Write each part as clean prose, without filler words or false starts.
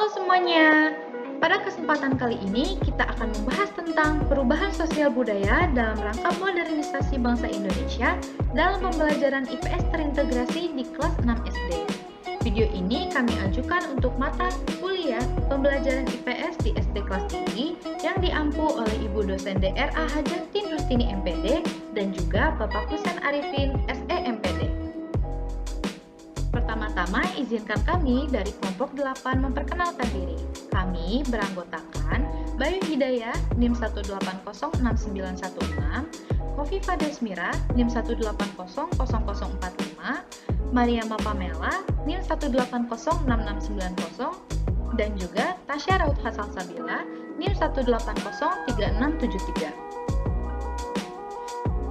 Halo semuanya, pada kesempatan kali ini kita akan membahas tentang perubahan sosial budaya dalam rangka modernisasi bangsa Indonesia dalam pembelajaran IPS terintegrasi di kelas 6 SD. Video ini kami ajukan untuk mata kuliah pembelajaran IPS di SD kelas tinggi yang diampu oleh Ibu dosen DRA Hajantin Rustini MPD dan juga Bapak Husain Arifin SE MPD. Pertama-tama, izinkan kami dari kelompok 8 memperkenalkan diri. Kami beranggotakan Bayu Hidayah, NIM 1806916, Khofifa Desmira, NIM 1800045, Mariama Pamela, NIM 1806690, dan juga Tasya Raut Hasal Sabila, NIM 1803673.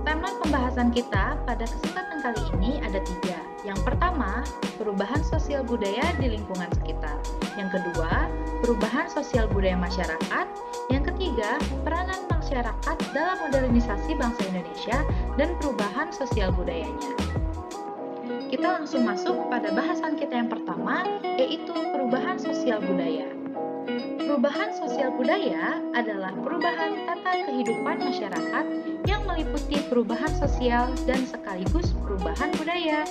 Timeline pembahasan kita pada kesempatan kali ini ada 3. Yang pertama, perubahan sosial budaya di lingkungan sekitar. Yang kedua, perubahan sosial budaya masyarakat. Yang ketiga, peranan masyarakat dalam modernisasi bangsa Indonesia dan perubahan sosial budayanya. Kita langsung masuk pada bahasan kita yang pertama, yaitu perubahan sosial budaya. Perubahan sosial budaya adalah perubahan tata kehidupan masyarakat yang meliputi perubahan sosial dan sekaligus perubahan budaya.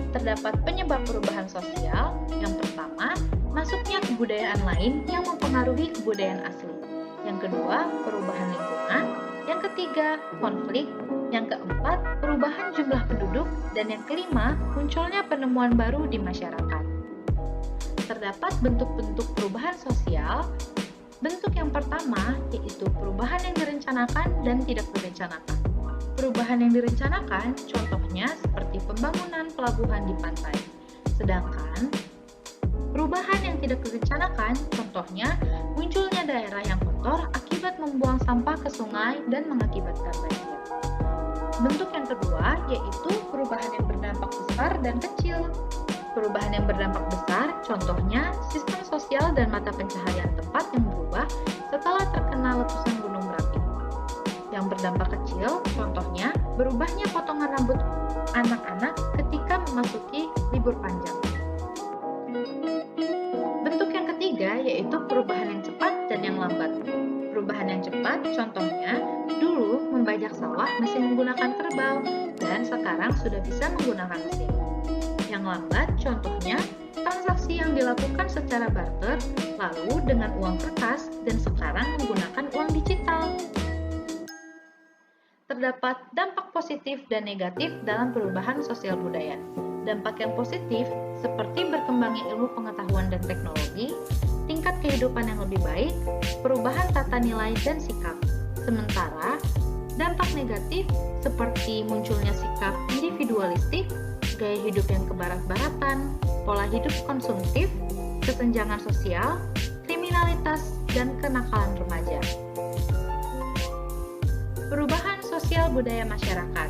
Terdapat penyebab perubahan sosial. Yang pertama, masuknya kebudayaan lain yang mempengaruhi kebudayaan asli. Yang kedua, perubahan lingkungan. Yang ketiga, konflik. Yang keempat, perubahan jumlah penduduk. Dan yang kelima, munculnya penemuan baru di masyarakat. Terdapat bentuk-bentuk perubahan sosial. Bentuk yang pertama yaitu perubahan yang direncanakan dan tidak direncanakan. Perubahan yang direncanakan contohnya seperti pembangunan pelabuhan di pantai. Sedangkan perubahan yang tidak direncanakan contohnya munculnya daerah yang kotor akibat membuang sampah ke sungai dan mengakibatkan banjir. Bentuk yang kedua yaitu perubahan yang berdampak besar dan kecil. Perubahan yang berdampak besar, contohnya sistem sosial dan mata pencaharian tempat yang berubah setelah terkena letusan gunung Merapi. Yang berdampak kecil, contohnya berubahnya potongan rambut anak-anak ketika memasuki libur panjang. Bentuk yang ketiga yaitu perubahan yang cepat dan yang lambat. Perubahan yang cepat, contohnya dulu membajak sawah masih menggunakan kerbau dan sekarang sudah bisa menggunakan mesin. Yang lambat, contohnya transaksi yang dilakukan secara barter, lalu dengan uang kertas, dan sekarang menggunakan uang digital. Terdapat dampak positif dan negatif dalam perubahan sosial budaya. Dampak yang positif, seperti berkembangnya ilmu pengetahuan dan teknologi, tingkat kehidupan yang lebih baik, perubahan tata nilai dan sikap. Sementara, dampak negatif, seperti munculnya sikap individualistik, gaya hidup yang kebarat-baratan, pola hidup konsumtif, kesenjangan sosial, kriminalitas, dan kenakalan remaja. Perubahan sosial budaya masyarakat.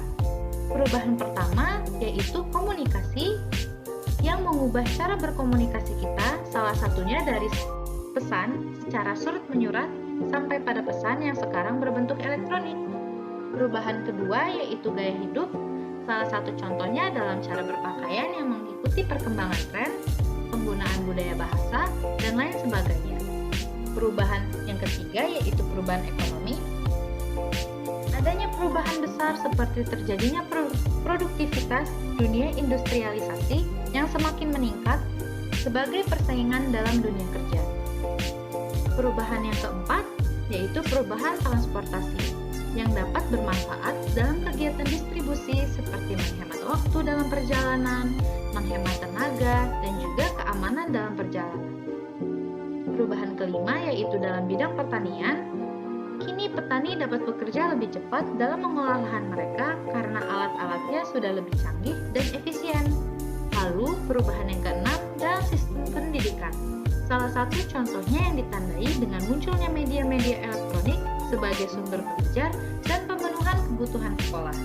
Perubahan pertama yaitu komunikasi yang mengubah cara berkomunikasi kita, salah satunya dari pesan secara surut menyurat sampai pada pesan yang sekarang berbentuk elektronik. Perubahan kedua yaitu gaya hidup. Salah satu contohnya dalam cara berpakaian yang mengikuti perkembangan tren, penggunaan budaya bahasa, dan lain sebagainya. Perubahan yang ketiga yaitu perubahan ekonomi. Adanya perubahan besar seperti terjadinya produktivitas dunia industrialisasi yang semakin meningkat sebagai persaingan dalam dunia kerja. Perubahan yang keempat yaitu perubahan transportasi yang dapat bermanfaat dalam kegiatan distribusi seperti menghemat waktu dalam perjalanan, menghemat tenaga, dan juga keamanan dalam perjalanan. Perubahan kelima yaitu dalam bidang pertanian. Kini petani dapat bekerja lebih cepat dalam mengolah lahan mereka karena alat-alatnya sudah lebih canggih dan efisien. Lalu perubahan yang keenam dalam sistem pendidikan. Salah satu contohnya yang ditandai dengan munculnya media-media elektronik sebagai sumber belajar dan pemenuhan kebutuhan sekolah.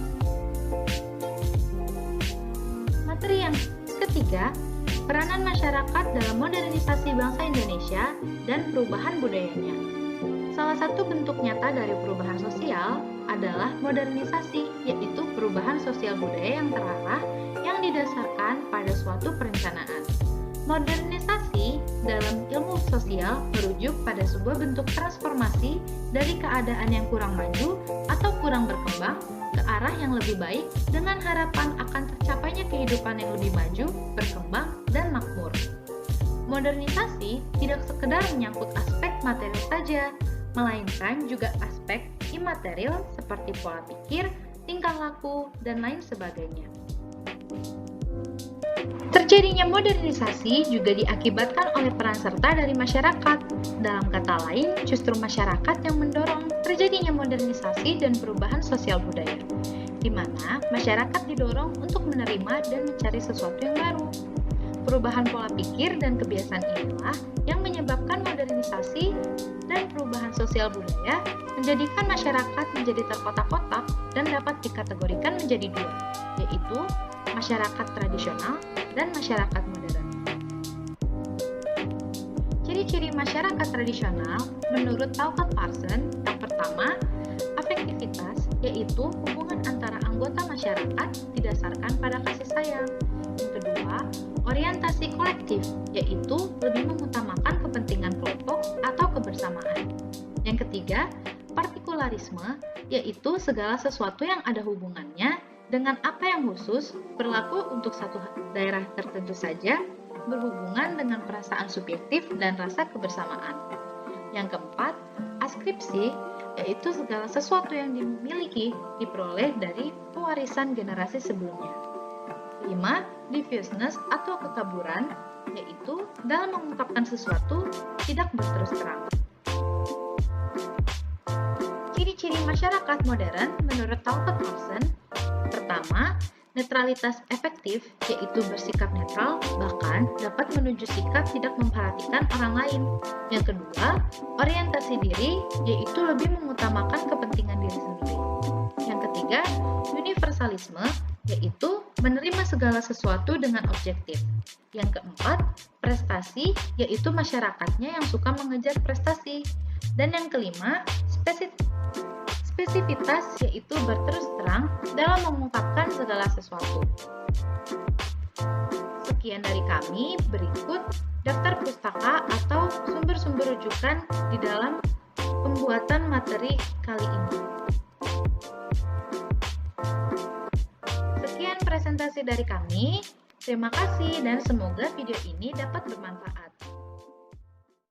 Materi yang ketiga, peranan masyarakat dalam modernisasi bangsa Indonesia dan perubahan budayanya. Salah satu bentuk nyata dari perubahan sosial adalah modernisasi, yaitu perubahan sosial budaya yang terarah yang didasarkan pada suatu perencanaan. Modernisasi dalam ilmu sosial merujuk pada sebuah bentuk transformasi dari keadaan yang kurang maju atau kurang berkembang ke arah yang lebih baik dengan harapan akan tercapainya kehidupan yang lebih maju, berkembang, dan makmur. Modernisasi tidak sekedar menyangkut aspek materi saja, melainkan juga aspek imaterial seperti pola pikir, tingkah laku, dan lain sebagainya. Terjadinya modernisasi juga diakibatkan oleh peran serta dari masyarakat. Dalam kata lain, justru masyarakat yang mendorong terjadinya modernisasi dan perubahan sosial budaya, di mana masyarakat didorong untuk menerima dan mencari sesuatu yang baru. Perubahan pola pikir dan kebiasaan inilah yang menyebabkan modernisasi dan perubahan sosial budaya menjadikan masyarakat menjadi terkotak-kotak dan dapat dikategorikan menjadi dua, yaitu masyarakat tradisional dan masyarakat modern. Ciri-ciri masyarakat tradisional menurut Talcott Parsons, yang pertama, afektivitas, yaitu hubungan antara anggota masyarakat didasarkan pada kasih sayang. Yang kedua, orientasi kolektif, yaitu lebih mengutamakan kepentingan kelompok atau kebersamaan. Yang ketiga, partikularisme, yaitu segala sesuatu yang ada hubungannya dengan apa yang khusus, berlaku untuk satu daerah tertentu saja, berhubungan dengan perasaan subjektif dan rasa kebersamaan. Yang keempat, askripsi, yaitu segala sesuatu yang dimiliki diperoleh dari pewarisan generasi sebelumnya. 5. Diffuseness atau kekaburan, yaitu dalam mengungkapkan sesuatu tidak berterus terang. Ciri-ciri masyarakat modern menurut Talcott Parsons, pertama, netralitas efektif, yaitu bersikap netral, bahkan dapat menuju sikap tidak memperhatikan orang lain. Yang kedua, orientasi diri, yaitu lebih mengutamakan kepentingan diri sendiri. Yang ketiga, universalisme, yaitu menerima segala sesuatu dengan objektif. Yang keempat, prestasi, yaitu masyarakatnya yang suka mengejar prestasi. Dan yang kelima, spesifitas, yaitu berterus terang dalam mengungkapkan segala sesuatu. Sekian dari kami, berikut daftar pustaka atau sumber-sumber rujukan di dalam pembuatan materi kali ini. Sekian presentasi dari kami. Terima kasih dan semoga video ini dapat bermanfaat.